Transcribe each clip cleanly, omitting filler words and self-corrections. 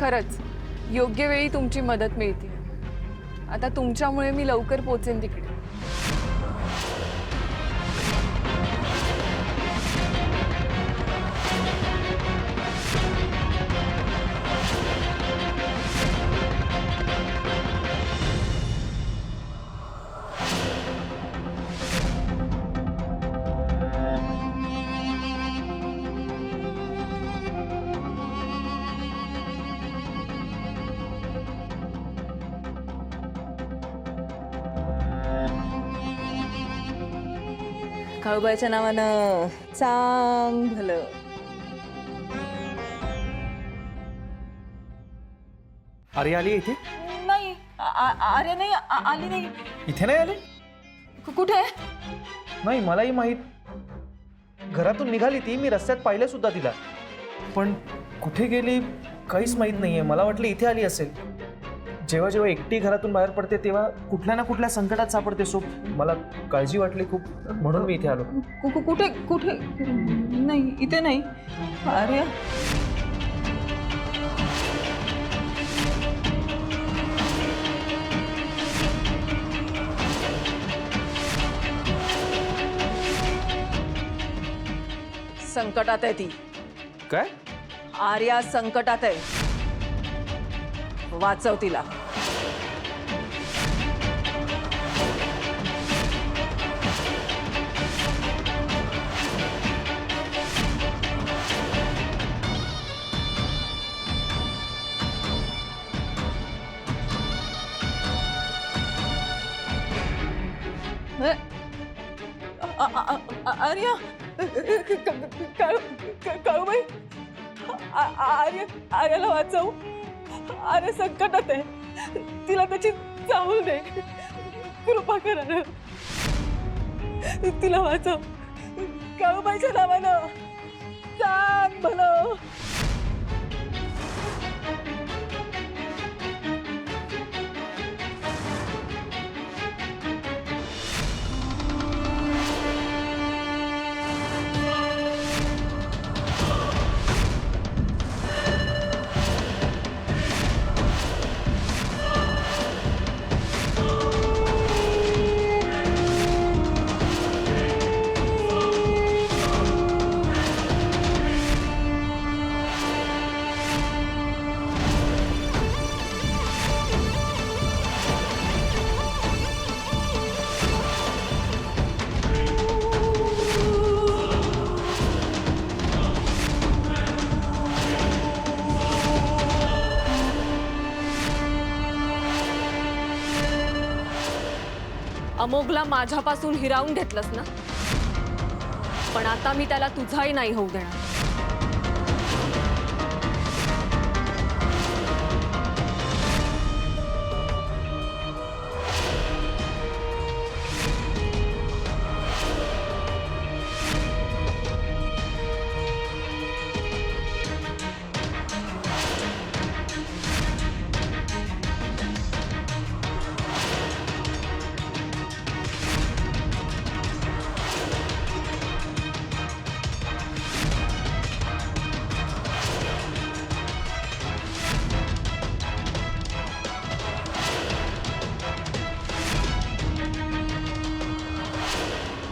खरंच योग्य वेळी तुमची मदत मिळते। आता तुमच्यामुळे मी लवकर पोहोचेन तिकडे। काळूबाईच्या नावानं चांग भलं। आर्या आली इथे? नाही अरे नाही आली नाही। इथे नाही आली? कुठे? नाही मलाही माहित। घरातून निघाली ती, मी रस्त्यात पाहिलं सुद्धा तिला, पण कुठे गेली काहीच माहित नाहीये। मला वाटलं इथे आली असेल। जेव्हा जेव्हा एकटी घरातून बाहेर पडते तेव्हा कुठल्या ना कुठल्या संकटात सापडते। सो मला काळजी वाटली खूप, म्हणून मी इथे आलो। कुठे कुठे? नाही इथे नाही। अरे संकटात आहे ती। काय? आर्या संकटात आहे, वाचव तिला। आर्या काळूबाई, आर्याला वाचव। आर्या संकटात आहे, तिला त्याची चाहूल दे, कृपा करा ना, तिला वाचव। काळूबाईच्या नावानं चांग भलं। अमोघला माझ्यापासून हिरावून घेतलंस ना, पण आता मी त्याला तुझाही नाही होऊ देणार।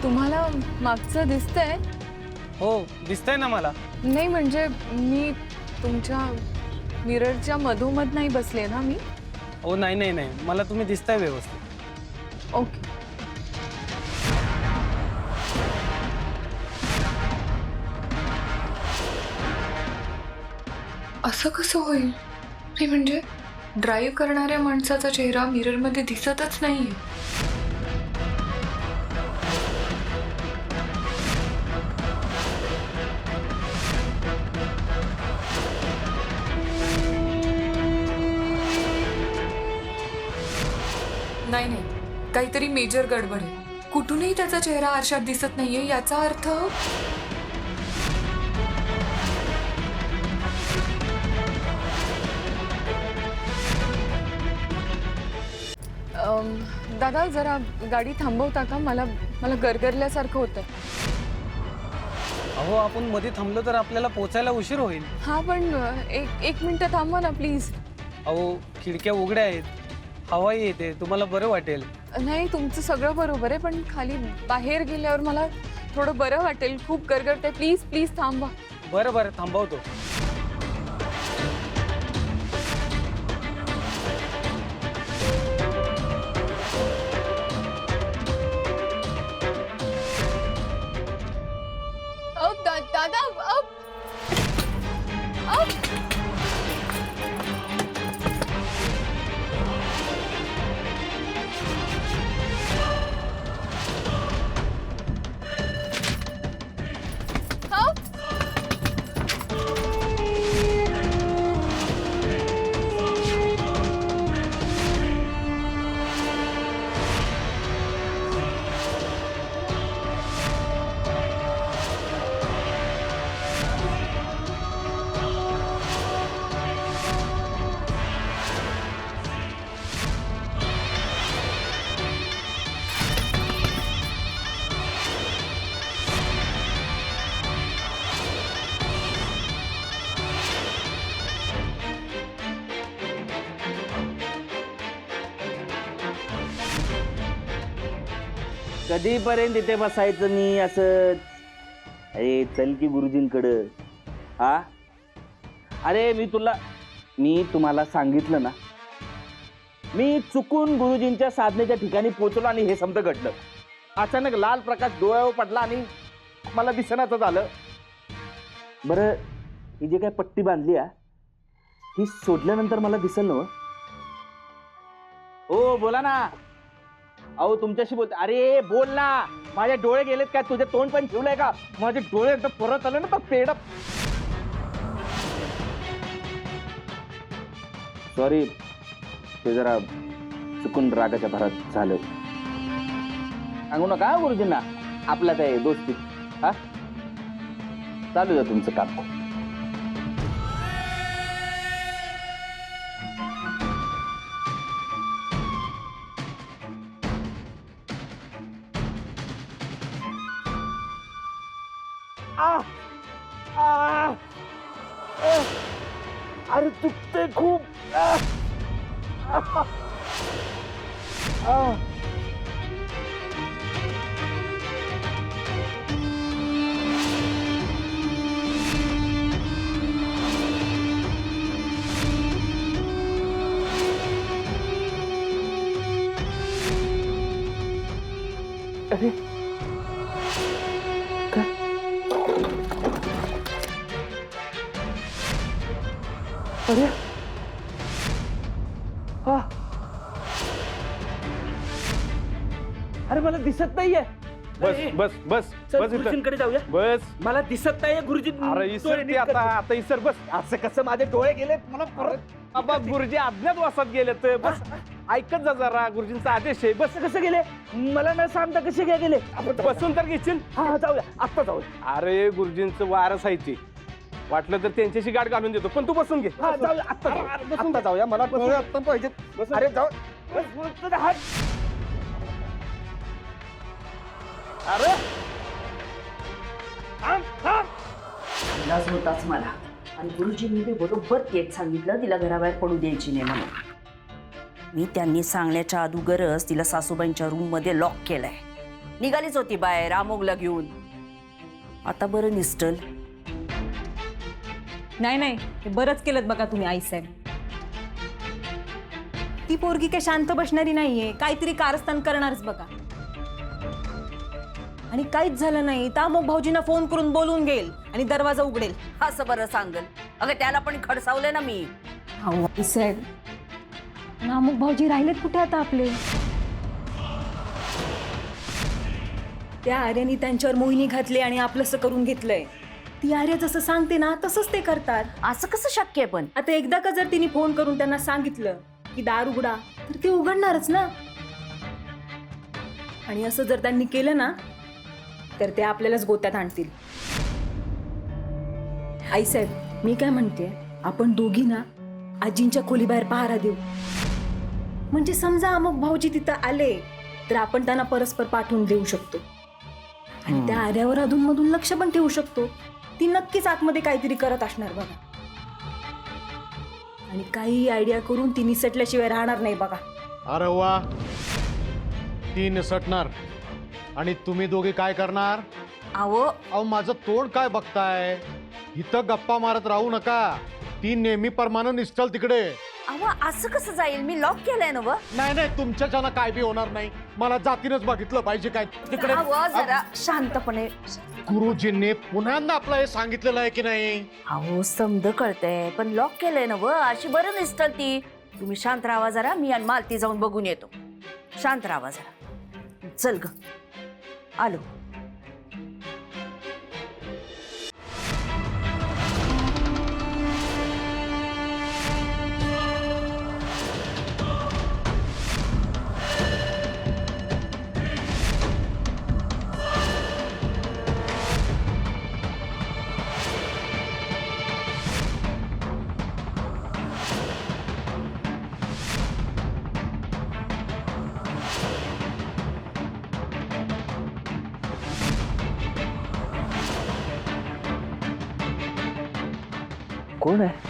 तुम्हाला मागचं दिसतंय? हो दिसतंय ना मला। नाही म्हणजे मी तुमच्या मिररच्या मधोमध नाही बसले ना मी? हो नाही नाही नाही, मला तुम्ही दिसताय व्यवस्थित। ओके। असं कसं होईल? नाही म्हणजे ड्राईव्ह करणाऱ्या माणसाचा चेहरा मिररमध्ये दिसतच नाहीये। नाही नाही, काहीतरी मेजर गडबड आहे। कुठूनही त्याचा चेहरा आरशात दिसत नाहीये, याचा अर्थ दादा जरा गाडी थांबवता का? मला मला गरगरल्यासारखं होतं। अहो आपण मध्ये थांबलो तर आपल्याला पोचायला उशीर होईल. हा पण एक मिनिट थांबवा ना प्लीज. अहो खिडक्या उघड्या आहेत, हवाही येते, तुम्हाला बरं वाटेल. नाही तुमचं सगळं बरोबर आहे पण खाली बाहेर गेल्यावर मला थोडं बरं वाटेल. खूप गरगरते. प्लीज प्लीज थांबवा. बरं बरं थांबवतो. दादा कधीपर्यंत इथे बसायचं मी असं? अरे चल की गुरुजींकडं. हा अरे मी तुम्हाला सांगितलं ना, मी चुकून गुरुजींच्या साधनेच्या ठिकाणी पोहोचलो आणि हे समजा घडलं. अचानक लाल प्रकाश डोळ्यावर पडला आणि मला दिसनाच झालं. बरं ही जी काय पट्टी बांधली ही सोडल्यानंतर मला दिसल ना? हो बोला ना. अहो तुमच्याशी बोलते. अरे बोल ना. माझे डोळे गेलेत काय? तुझे तोंड पण ठेवलंय का? माझे डोळे एकदा परत आले ना तर पेड. सॉरी, ते जरा चुकून रागाच्या भरात झालं. सांगू नका गुरुजींना आपल्या त्या दोस्ती. हा चालू द्या तुमचं काम. अरे चुकते खूप. अरे अरे हा अरे मला दिसत नाहीये. बस बस बस चल बस इथं. गुरुजींकडे जाऊया. बस. मला दिसत नाहीये गुरुजी. अरे इसर ते आता इसर. बस. असं कसं माझे डोळे गेलेत? मला परत बाबा गुरुजी अज्ञातवासात गेलेत. बस ऐकत जा जरा, गुरुजींचा आदेश आहे. बस. कसं गेले? मला न सांगता कसे काय गेले? बसून तर घेशील. हा जाऊया, आत्ता जाऊया. अरे गुरुजींचं वारस आहे ते. वाटलं तर त्यांच्याशी गाठ घालून देतो, पण तू बसून घे. हा जाऊया, आत्ता जाऊया. मला डोळे आत्ता पाहिजेत. अरे जाऊ. अरे अंदाज होताच मला. आणि गुरुजींनी बी बरोबर तेच सांगितलं, तिला घराबाहेर पडू द्यायची नाही म्हणून. मी त्यांनी सांगण्याच्या अगोदरच तिला सासूबाईंच्या रूम मध्ये लॉक केलंय. निघालीच होती बाहेर अमोघला घेऊन. आता बरं निस्टल. नाही नाही, ते बरंच केलं बघा तुम्ही आईसाहेब. ती पोरगी काय शांत बसणारी नाहीये, काहीतरी कारस्थान करणारच बघा. आणि काहीच झालं नाही तर अमोघ भाऊजींना फोन करून बोलून घेईल आणि दरवाजा उघडेल. असं बरं सांगल. अगं त्याला पण खडसावलंय ना मी. हो आईसाहेब, अमोघ भाऊजी राहिलेत कुठे आता आपले? त्या आर्यानी त्यांच्यावर मोहिनी घातली आणि आपलंसं करून घेतलंय. ती आर्या जसं सांगते ना तसंच ते करतात. असं कसं शक्य आहे? पण आता एकदा का जर तिने फोन करून त्यांना सांगितलं की दार उघडा, तर ते उघडणारच ना. आणि असं जर त्यांनी केलं ना तर ते आपल्यालाच गोत्यात आणतील. आईसाहेब, मी काय म्हणते, आपण दोघी ना आजींच्या खोलीबाहेर पहारा देऊ. म्हणजे समजा अमुक भाऊजी तिथं आले तर आपण त्यांना परस्पर पाठवून देऊ शकतो. आणि त्या आर्यावर अधूनमधून लक्ष पण ठेवू शकतो. ती नक्कीच आतमध्ये काहीतरी करत असणार बघा. आणि काही आयडिया करून ती निसटल्याशिवाय राहणार नाही बघा. अरे वा, ती निसटणार आणि तुम्ही दोघे काय करणार? अहो माझं तोंड काय बघताय? इथं गप्पा मारत राहू नका. ती नेहमीप्रमाणे निसटल तिकडे. असं कसं जाईल? मी लॉक केलंय ना. नाही नाही, तुमच्याच्यानं काय बी होणार नाही. मला जातीनच बघितलं पाहिजे काय तिकडे. जरा शांतपणे. गुरुजींनी पुन्हा आपलं हे सांगितलेलं आहे की नाही? अहो समज कळतंय, पण लॉक केलंय ना. अशी बरं निसटल ती. तुम्ही शांत राहा जरा. मी आणि मालती जाऊन बघून येतो. शांत राहा जरा. चल ग, आलो. कोण आहे?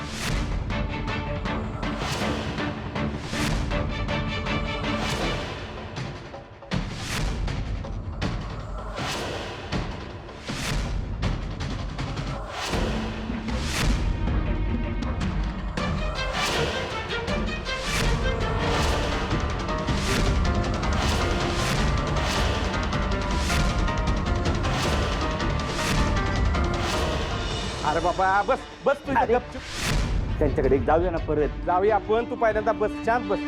अरे बाबा बस बस तू अरे. गपचूप. त्यांच्याकडे एक जाऊया ना परत. जाऊया आपण. तू पहिल्यांदा बस, शांत बस.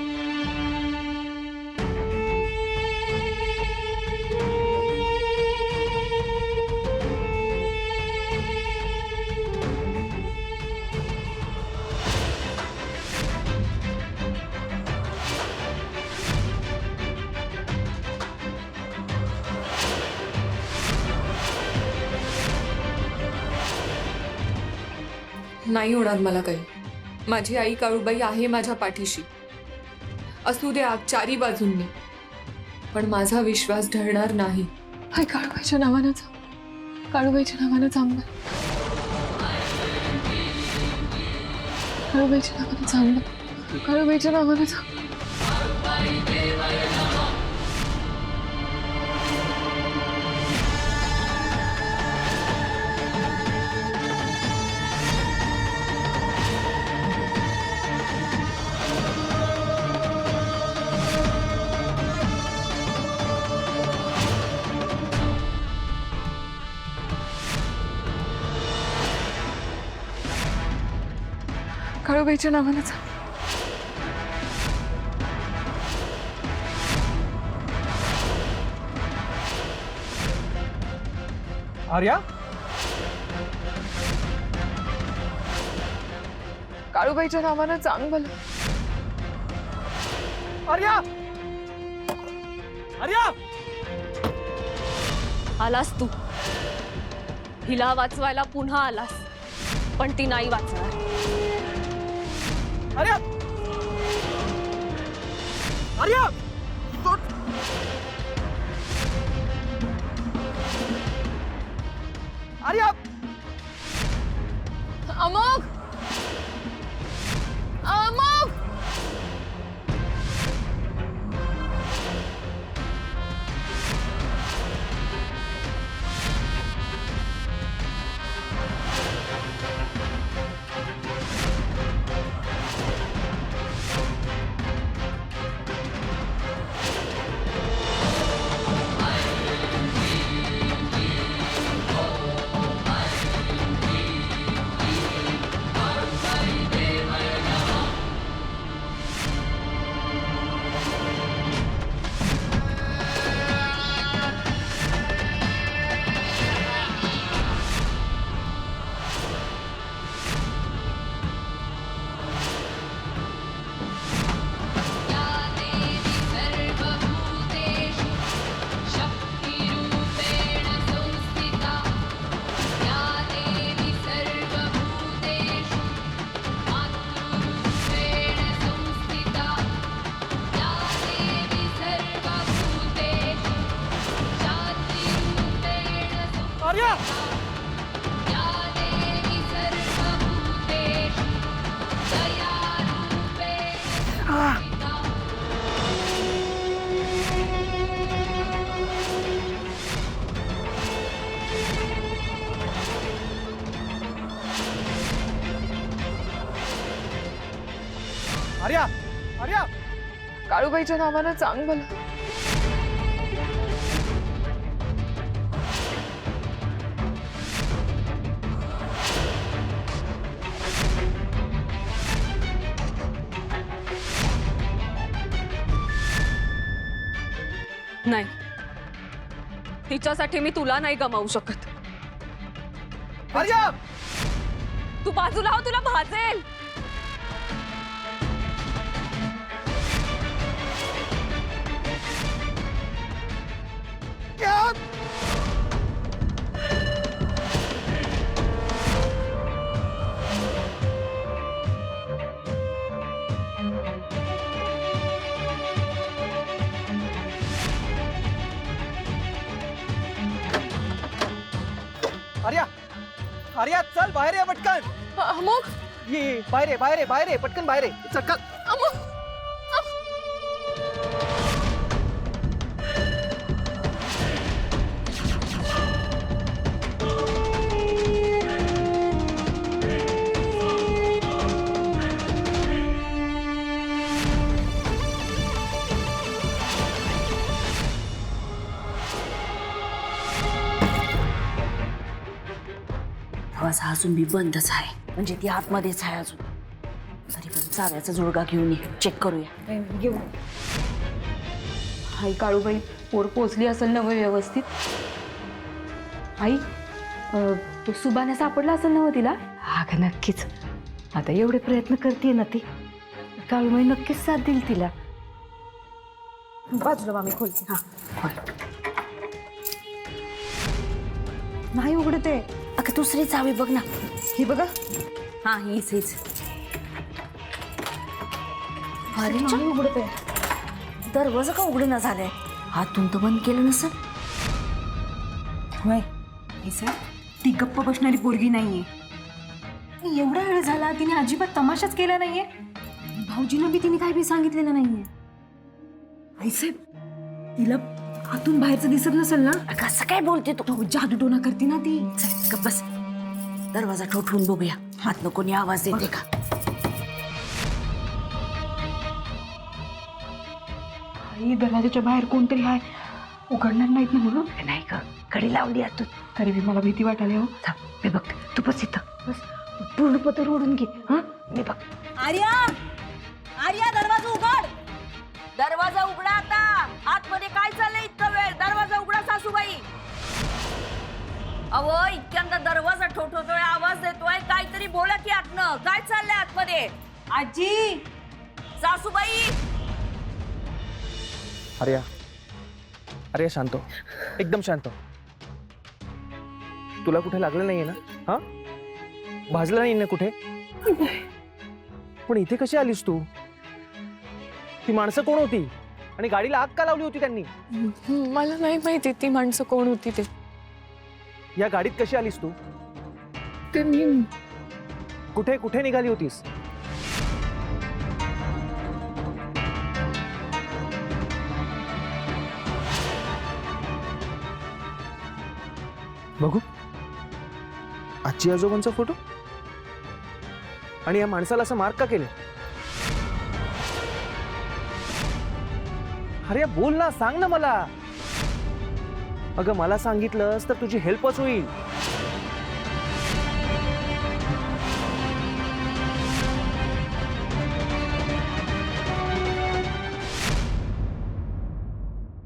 नाही होणार मला काही. माझी आई काळूबाई आहे माझ्या पाठीशी. असू दे आग चारी बाजूंनी, पण माझा विश्वास ढळणार नाही. हाय काळूबाईच्या नावानं काळूबाईच्या नावानं चांगलं. काळूबाईच्या नावानं चांगलं. काळूबाईच्या नावानं चांगलं. काळूबाईच्या नावानं आर्या, काळूबाईच्या नावानं चांग भलं. आर्या, आर्या. आलास तू. हिला वाचवायला पुन्हा आलास, पण ती नाही वाचणार. आर्या, आर्या. आर्या. अमोघ, अमोघ. आर्या आर्या काळूबाईच्या नावानं सांग मला. नाही, तिच्यासाठी मी तुला नाही गमावू शकत. आर्या तू बाजूला हो, तुला भाजेल. आर्या आर्या चल बाहेर ये पटकन. अमोग, ये बाहेर ये पटकन बाहेर ये. चल अमोग. दरवाजा अजून बी बंदच आहे, म्हणजे ती आतमध्येच आहे अजून. तरी पण चाव्याचा जुळगा घेऊन ये, चेक करूया. घेऊ. आई काळूबाई पोर पोचली असेल ना व्यवस्थित? आई तो सुबाने सापडला असेल ना तिला? हा का, नक्कीच. आता एवढे प्रयत्न करते ना ती, काळूबाई नक्कीच साथ देईल तिला. बाजूला मामी खोलते. हा, नाही उघडते. अगं दुसरी चावी बघ ना. ही बघा. हा हीच. अरे नाही उघडते. दरवाजा का उघडे ना झालाय? हातून तर बंद केलं नसेल. होय, हे सर, ती गप्प बसणारी पोरगी नाहीये. एवढा वेळ झाला तिने अजिबात तमाशाच केला नाहीये. भाऊजीनं बी तिने काय बी सांगितलेलं नाहीये. आई साहेब, तिला आतून बाहेरचं दिसत नसेल ना? अगं असं काय बोलते तू? जादू टोना करते ना ती. चल गप्प बस. दरवाजा ठोठवून बघूया, हातनं कोणी आवाज देते का. आई, दरवाजाच्या बाहेर कोणतरी आहे, उघडणार नाहीत ना म्हणून. नाही ग, कडी लावली आतून. तरी बी मला भीती वाटायला. हो, थांब, मी बघ. तू बस इथं बस. पूर्ण पत्र ओढून घे. हा, मी बघ. आर्या दरवाजा उघड. दरवाजा उघडा आता. आतमध्ये काय चाललंय इतका वेळ? दरवाजा उघडा सासूबाई. अहो, इतक्यांदा दरवाजा ठोठवतोय, आवाज देतोय, काहीतरी बोला की आतनं. काय चाललंय आतमध्ये? आजी, सासूबाई. आर्या आर्या शांत हो, एकदम शांत हो. तुला कुठे लागलं नाहीये ना? हा, भाजलं नाही ना कुठे? पण इथे कशी आलीस तू? ती माणसं कोण होती आणि गाडीला आग का लावली होती त्यांनी? मला नाही माहिती ती माणसं कोण होती ते. या गाडीत कशी आलीस तू? ते मी कुठे कुठे निघाली होतीस? बघू, आजी आजोबांचा फोटो आणि या माणसाला असं मार्क का केलं? अरे बोल ना, सांग ना मला. अगं मला सांगितलंस तर तुझी हेल्पच होईल.